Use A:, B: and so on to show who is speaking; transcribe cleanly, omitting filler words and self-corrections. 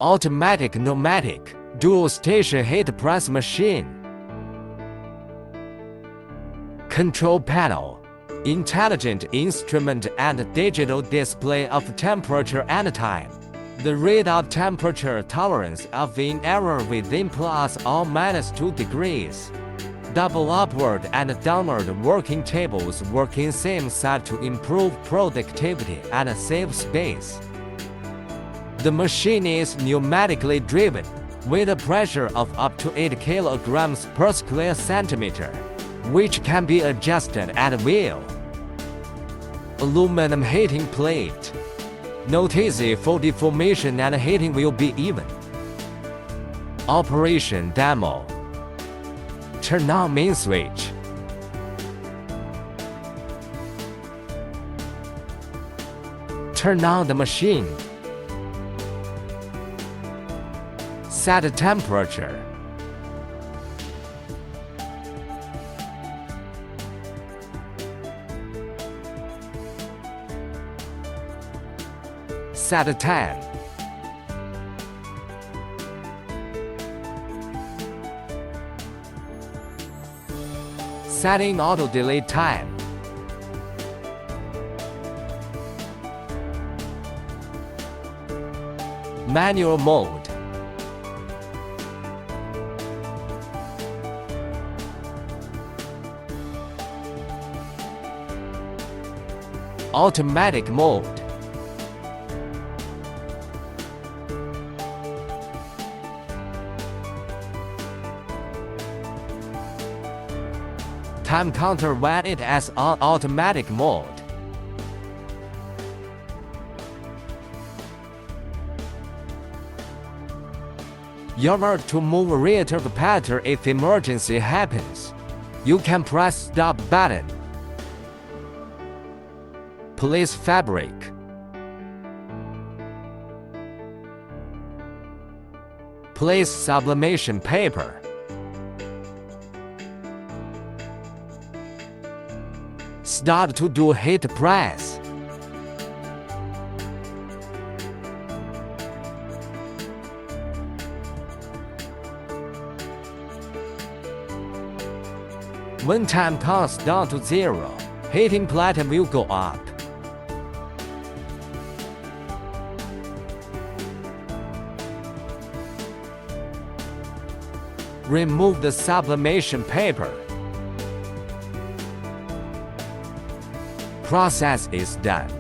A: Automatic pneumatic, dual-station heat press machine. Control panel, intelligent instrument and digital display of temperature and time. The readout temperature tolerance of in error within plus or minus 2 degrees. Double upward and downward working tables work in same side to improve productivity and save space. The machine is pneumatically driven, with a pressure of up to 8 kilograms per square centimeter, which can be adjusted at will. Aluminum heating plate. Notice for deformation and heating will be even. Operation demo. Turn on main switch. Turn on the machine. Set the temperature. Set the time. Setting auto delay time. Manual mode. Automatic mode. Time counter when it is on automatic mode. Alert to move reactor pattern if emergency happens. You can press stop button. Place fabric. Place sublimation paper. Start to do heat press. When time comes down to 0, heating plate will go up. Remove the sublimation paper. Process is done.